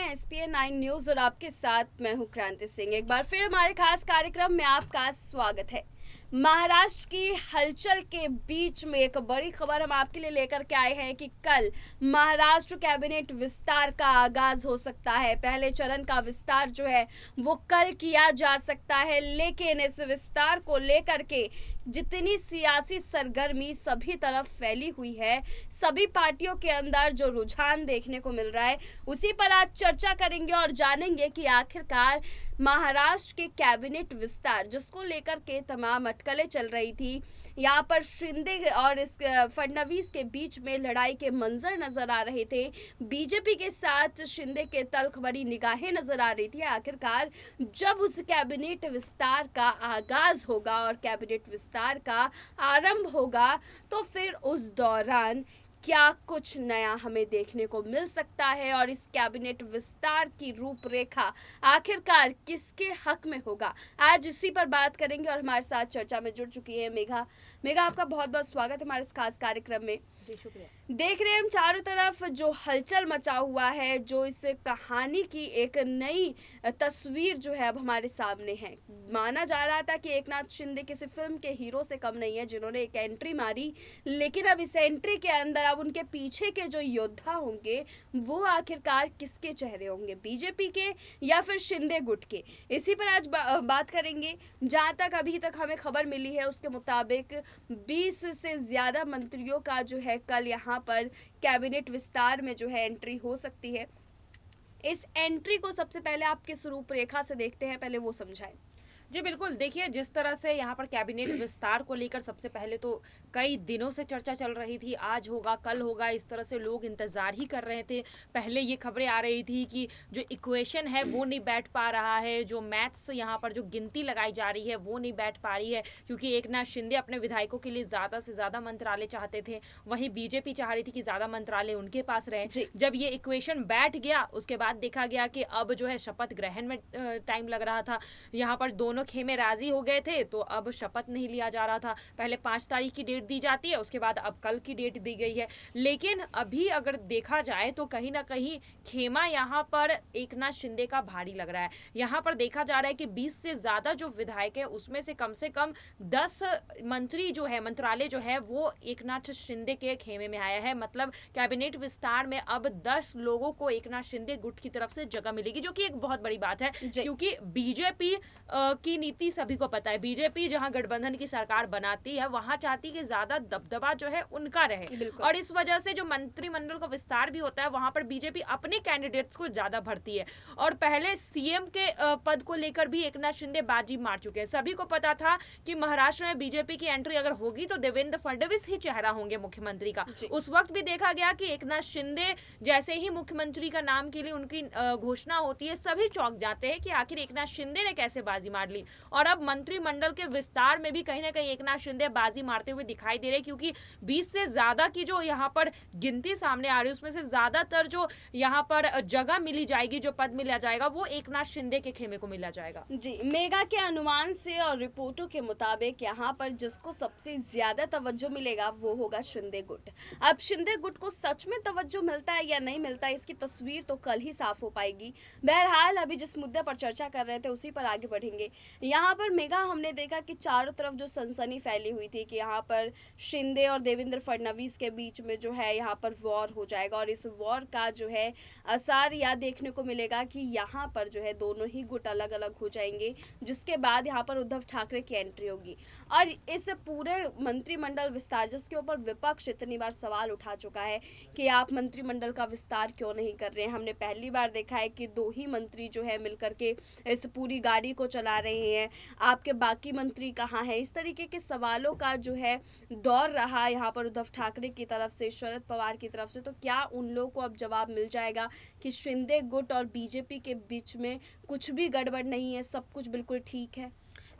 हैं ESPN 9 news और आपके साथ मैं हूं क्रांति सिंह। एक बार फिर हमारे खास कार्यक्रम में आपका स्वागत है। महाराष्ट्र की हलचल के बीच में एक बड़ी खबर हम आपके लिए लेकर के आए हैं कि कल महाराष्ट्र कैबिनेट विस्तार का आगाज हो सकता है। पहले चरण का विस्तार जो है वो कल किया जा सकता है, लेकिन इस विस्तार को लेकर के जितनी सियासी सरगर्मी सभी तरफ फैली हुई है, सभी पार्टियों के अंदर जो रुझान देखने को मिल रहा है, उसी पर आज चर्चा करेंगे और जानेंगे कि आखिरकार महाराष्ट्र के कैबिनेट विस्तार जिसको लेकर के तमाम अटकलें चल रही थी, यहाँ पर शिंदे और इस फडणवीस के बीच में लड़ाई के मंजर नजर आ रहे थे। बीजेपी के साथ शिंदे के तल्ख भरी निगाहें नजर आ रही थी। आखिरकार जब उस कैबिनेट विस्तार का आगाज होगा और कैबिनेट विस्तार का आरंभ होगा, तो फिर उस दौरान क्या कुछ नया हमें देखने को मिल सकता है और इस कैबिनेट विस्तार की रूपरेखा आखिरकार किसके हक में होगा, आज इसी पर बात करेंगे। और हमारे साथ चर्चा में जुड़ चुकी है मेघा। आपका बहुत बहुत स्वागत है हमारे इस खास कार्यक्रम में। जी शुक्रिया। देख रहे हैं हम चारों तरफ जो हलचल मचा हुआ है, जो इस कहानी की एक नई तस्वीर जो है अब हमारे सामने है। माना जा रहा था कि एकनाथ शिंदे किसी फिल्म के हीरो से कम नहीं है जिन्होंने एक एंट्री मारी, लेकिन अब इस एंट्री के अंदर अब उनके पीछे के जो योद्धा होंगे वो आखिरकार किसके चेहरे होंगे, बीजेपी के या फिर शिंदे गुट के, इसी पर आज बात करेंगे। जहाँ तक अभी तक हमें खबर मिली है उसके मुताबिक 20 से ज्यादा मंत्रियों का जो है कल यहाँ पर कैबिनेट विस्तार में जो है एंट्री हो सकती है। इस एंट्री को सबसे पहले आप किस रूपरेखा से देखते हैं, पहले वो समझाएं। जी बिल्कुल, देखिए जिस तरह से यहाँ पर कैबिनेट विस्तार को लेकर सबसे पहले तो कई दिनों से चर्चा चल रही थी, आज होगा कल होगा, इस तरह से लोग इंतजार ही कर रहे थे। पहले ये खबरें आ रही थी कि जो इक्वेशन है वो नहीं बैठ पा रहा है, जो मैथ्स यहाँ पर जो गिनती लगाई जा रही है वो नहीं बैठ पा रही है, क्योंकि एकनाथ शिंदे अपने विधायकों के लिए ज़्यादा से ज़्यादा मंत्रालय चाहते थे, वहीं बीजेपी चाह रही थी कि ज़्यादा मंत्रालय उनके पास रहे। जब ये इक्वेशन बैठ गया उसके बाद देखा गया कि अब जो है शपथ ग्रहण में टाइम लग रहा था। यहाँ पर दोनों खेमे राजी हो गए थे तो अब शपथ नहीं लिया जा रहा था। पहले 5 तारीख की डेट दी जाती है, उसके बाद अब कल की डेट दी गई है। लेकिन अभी अगर देखा जाए तो कहीं ना कहीं खेमा यहाँ पर एकनाथ शिंदे का भारी लग रहा है। यहाँ पर देखा जा रहा है कि 20 से ज्यादा जो विधायक है उसमें से कम 10 मंत्री जो है, मंत्रालय जो है वो एकनाथ शिंदे के खेमे में आया है। मतलब कैबिनेट विस्तार में अब 10 लोगों को एकनाथ शिंदे गुट की तरफ से जगह मिलेगी, जो कि एक बहुत बड़ी बात है, क्योंकि बीजेपी की नीति सभी को पता है। बीजेपी जहां गठबंधन की सरकार बनाती है वहां चाहती कि ज्यादा दबदबा जो है उनका रहे, और इस वजह से जो मंत्रिमंडल का विस्तार भी होता है वहां पर बीजेपी अपने कैंडिडेट्स को ज्यादा भरती है। और पहले सीएम के पद को लेकर भी एकनाथ शिंदे बाजी मार चुके हैं। सभी को पता था कि महाराष्ट्र में बीजेपी की एंट्री अगर होगी तो देवेंद्र फडणवीस ही चेहरा होंगे मुख्यमंत्री का। उस वक्त भी देखा गया कि एकनाथ शिंदे जैसे ही मुख्यमंत्री का नाम के लिए उनकी घोषणा होती है, सभी चौंक जाते हैं कि आखिर एकनाथ शिंदे ने कैसे बाजी मार ली। और अब मंत्रिमंडल के विस्तार में भी कहीं ना कहीं एकनाथ शिंदे बाजी मारते हुए दिखाई दे रहे, क्योंकि 20 से ज्यादा की जो यहाँ पर गिनती सामने आ रही है उसमें से ज्यादातर जो यहाँ पर जगह मिली जाएगी, जो पद मिला जाएगा वो एकनाथ शिंदे के खेमे को मिला जाएगा। जी, मेगा के अनुमान से और रिपोर्टों के मुताबिक यहाँ पर जिसको सबसे ज्यादा तवज्जो मिलेगा वो होगा शिंदे गुट। अब शिंदे गुट को सच में तवज्जो मिलता है या नहीं मिलता है, इसकी तस्वीर तो कल ही साफ हो पाएगी। बहरहाल अभी जिस मुद्दे पर चर्चा कर रहे थे उसी पर आगे बढ़ेंगे। यहाँ पर मेगा हमने देखा कि चारों तरफ जो सनसनी फैली हुई थी कि यहाँ पर शिंदे और देवेंद्र फडणवीस के बीच में जो है यहाँ पर वॉर हो जाएगा, और इस वॉर का जो है असर यह देखने को मिलेगा कि यहाँ पर जो है दोनों ही गुट अलग अलग हो जाएंगे, जिसके बाद यहाँ पर उद्धव ठाकरे की एंट्री होगी। और इस पूरे मंत्रिमंडल विस्तार जिसके ऊपर विपक्ष इतनी बार सवाल उठा चुका है कि आप मंत्रिमंडल का विस्तार क्यों नहीं कर रहे हैं, हमने पहली बार देखा है कि 2 ही मंत्री जो है मिलकर के इस पूरी गाड़ी को चला रहे हैं, आपके बाकी मंत्री कहाँ हैं, इस तरीके के सवालों का जो है दौर रहा यहाँ पर उद्धव ठाकरे की तरफ से, शरद पवार की तरफ से। तो क्या उन लोगों को अब जवाब मिल जाएगा कि शिंदे गुट और बीजेपी के बीच में कुछ भी गड़बड़ नहीं है, सब कुछ बिल्कुल ठीक है?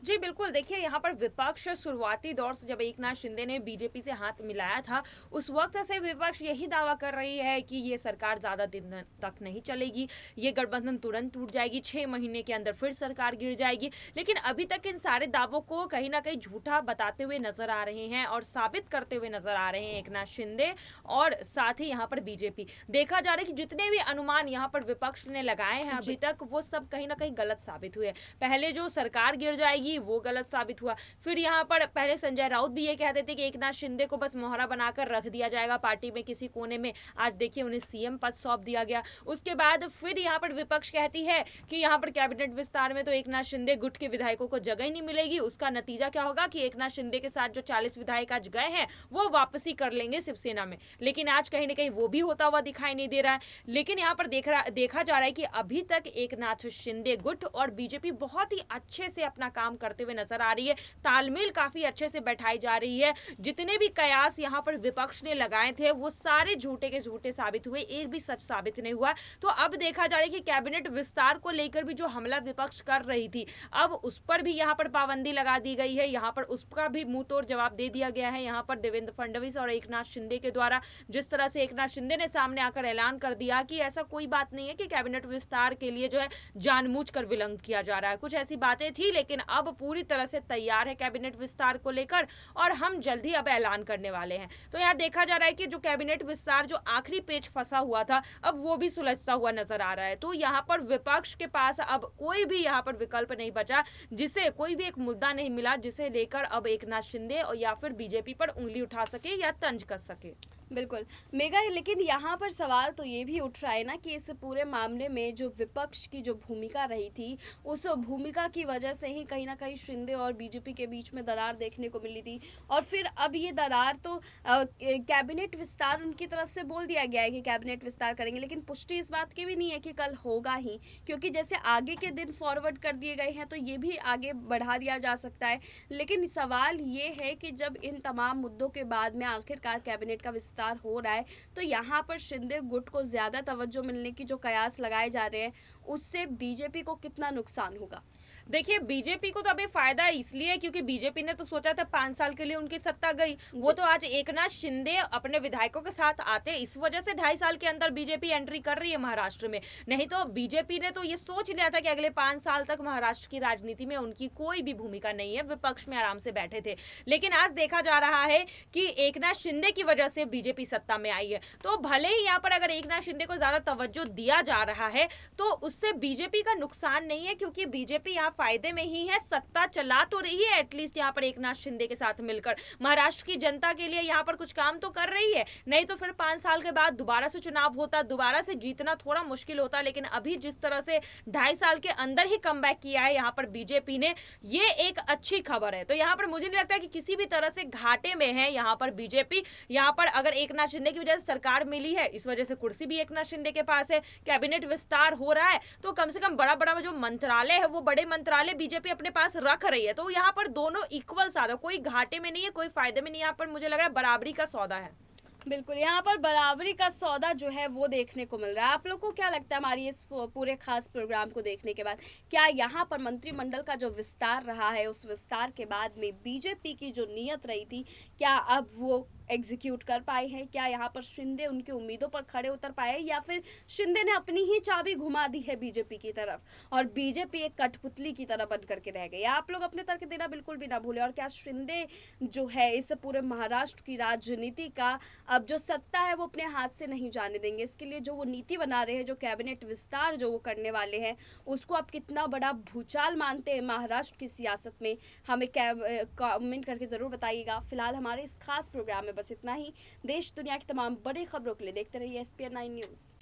जी बिल्कुल, देखिए यहाँ पर विपक्ष शुरुआती दौर से जब एकनाथ शिंदे ने बीजेपी से हाथ मिलाया था, उस वक्त से विपक्ष यही दावा कर रही है कि ये सरकार ज़्यादा दिन तक नहीं चलेगी, ये गठबंधन तुरंत टूट जाएगी, 6 महीने के अंदर फिर सरकार गिर जाएगी। लेकिन अभी तक इन सारे दावों को कहीं ना कहीं झूठा बताते हुए नजर आ रहे हैं और साबित करते हुए नजर आ रहे हैं एकनाथ शिंदे और साथ ही यहाँ पर बीजेपी। देखा जा रहा है कि जितने भी अनुमान यहाँ पर विपक्ष ने लगाए हैं अभी तक, वो सब कहीं ना कहीं गलत साबित हुए। पहले जो सरकार गिर जाएगी वो गलत साबित हुआ। फिर यहाँ पर पहले संजय राउत भी ये कहते थे कि एकनाथ शिंदे को बस मोहरा बनाकर रख दिया जाएगा पार्टी में किसी कोने में। आज देखिए उन्हें सीएम पद सौंप दिया गया। उसके बाद फिर यहाँ पर विपक्ष कहती है कि यहाँ पर कैबिनेट विस्तार में तो एकनाथ शिंदे गुट के विधायकों को जगह ही नहीं मिलेगी। उसका नतीजा क्या होगा कि एकनाथ शिंदे के साथ जो 40 विधायक आज गए हैं वो वापसी कर लेंगे शिवसेना में। लेकिन आज कहीं ना कहीं वो भी होता हुआ दिखाई नहीं दे रहा है। लेकिन यहाँ पर देखा जा रहा है कि अभी तक एकनाथ शिंदे गुट और बीजेपी बहुत ही अच्छे से अपना काम करते हुए नजर आ रही है। तालमेल काफी अच्छे से बैठाई जा रही है। जितने भी कयास यहाँ पर विपक्ष ने लगाए थे वो सारे झूठे के झूठे साबित हुए, एक भी सच साबित नहीं हुआ। तो अब देखा जा रहा है कि कैबिनेट विस्तार को लेकर भी जो हमला विपक्ष कर रही थी, अब उस पर भी यहाँ पर पाबंदी लगा दी गई है। यहाँ पर उसका भी मुंह तोड़ जवाब दे दिया गया है यहाँ पर देवेंद्र फडणवीस और एकनाथ शिंदे के द्वारा। जिस तरह से एकनाथ शिंदे ने सामने आकर ऐलान कर दिया कि ऐसा कोई बात नहीं है कि कैबिनेट विस्तार के लिए जो है जानबूझकर विलंब किया जा रहा है। कुछ ऐसी बातें थी, लेकिन अब पूरी तरह से तैयार है कैबिनेट विस्तार को लेकर और हम जल्द ही अब ऐलान करने वाले हैं। तो यहाँ देखा जा रहा है कि जो कैबिनेट विस्तार जो आखिरी पेच फंसा हुआ था, अब वो भी सुलझता हुआ नजर आ रहा है। तो यहाँ पर विपक्ष के पास अब कोई भी यहाँ पर विकल्प नहीं बचा, जिसे कोई भी एक मुद्दा नहीं मिला जिसे लेकर अब एकनाथ शिंदे और या फिर बीजेपी पर उंगली उठा सके या तंज कस सके। बिल्कुल मेगा, लेकिन यहाँ पर सवाल तो ये भी उठ रहा है ना कि इस पूरे मामले में जो विपक्ष की जो भूमिका रही थी, उस भूमिका की वजह से ही कहीं ना कहीं शिंदे और बीजेपी के बीच में दरार देखने को मिली थी। और फिर अब ये दरार तो कैबिनेट विस्तार उनकी तरफ से बोल दिया गया है कि कैबिनेट विस्तार करेंगे, लेकिन पुष्टि इस बात की भी नहीं है कि कल होगा ही, क्योंकि जैसे आगे के दिन फॉरवर्ड कर दिए गए हैं तो ये भी आगे बढ़ा दिया जा सकता है। लेकिन सवाल ये है कि जब इन तमाम मुद्दों के बाद में आखिरकार कैबिनेट का विस्तार हो रहा है, तो यहाँ पर शिंदे गुट को ज्यादा तवज्जो मिलने की जो कयास लगाए जा रहे हैं, उससे बीजेपी को कितना नुकसान होगा? देखिए बीजेपी को तो अभी फायदा इसलिए है क्योंकि बीजेपी ने तो सोचा था 5 साल के लिए उनकी सत्ता गई, वो तो आज एकनाथ शिंदे अपने विधायकों के साथ आते, इस वजह से 2.5 साल के अंदर बीजेपी एंट्री कर रही है महाराष्ट्र में। नहीं तो बीजेपी ने तो ये सोच लिया था कि अगले 5 साल तक महाराष्ट्र की राजनीति में उनकी कोई भी भूमिका नहीं है, विपक्ष में आराम से बैठे थे। लेकिन आज देखा जा रहा है कि एकनाथ शिंदे की वजह से बीजेपी सत्ता में आई है। तो भले ही यहाँ पर अगर एकनाथ शिंदे को ज्यादा तवज्जो दिया जा रहा है तो उससे बीजेपी का नुकसान नहीं है, क्योंकि बीजेपी यहाँ फायदे में ही है, सत्ता चला तो रही है एटलीस्ट यहाँ पर एकनाथ शिंदे के साथ मिलकर, महाराष्ट्र की जनता के लिए यहाँ पर कुछ काम तो कर रही है। नहीं तो फिर 5 साल के बाद दोबारा से चुनाव होता, दोबारा से जीतना थोड़ा मुश्किल होता। लेकिन अभी जिस तरह से 2.5 साल के अंदर ही कमबैक किया है यहाँ पर बीजेपी ने, ये एक अच्छी खबर है। तो यहाँ पर मुझे नहीं लगता कि किसी भी तरह से घाटे में है यहाँ पर बीजेपी। यहाँ पर अगर एकनाथ शिंदे की वजह से सरकार मिली है, इस वजह से कुर्सी भी एकनाथ शिंदे के पास है, कैबिनेट विस्तार हो रहा है, तो कम से कम बड़ा बड़ा जो मंत्रालय है वो बड़े मंत्रालय बीजेपी अपने पास रख रही है। तो यहाँ पर दोनों इक्वल साधा, कोई घाटे में नहीं है, कोई फायदे में नहीं। यहाँ पर मुझे लग रहा है बराबरी का सौदा है। बिल्कुल, यहाँ पर बराबरी का सौदा जो है वो देखने को मिल रहा है। आप लोगों को क्या लगता है हमारी इस पूरे खास प्रोग्राम को देखने के बाद, क्या यहाँ पर मंत्रिमंडल का जो विस्तार रहा है, उस विस्तार के बाद में बीजेपी की जो नीयत रही थी, क्या अब वो एग्जीक्यूट कर पाए हैं? क्या यहाँ पर शिंदे उनकी उम्मीदों पर खड़े उतर पाए, या फिर शिंदे ने अपनी ही चाबी घुमा दी है बीजेपी की तरफ और बीजेपी एक कठपुतली की तरह बन करके रह गई? आप लोग अपने तर्क देना बिल्कुल भी ना भूलें। और क्या शिंदे जो है इस पूरे महाराष्ट्र की राजनीति का अब जो सत्ता है वो अपने हाथ से नहीं जाने देंगे? इसके लिए जो वो नीति बना रहे हैं, जो कैबिनेट विस्तार जो वो करने वाले हैं, उसको आप कितना बड़ा भूचाल मानते हैं महाराष्ट्र की सियासत में? हमें कमेंट करके जरूर बताइएगा। फिलहाल हमारे इस खास प्रोग्राम में बस इतना ही। देश दुनिया की तमाम बड़ी खबरों के लिए देखते रहिए SPN 9 न्यूज।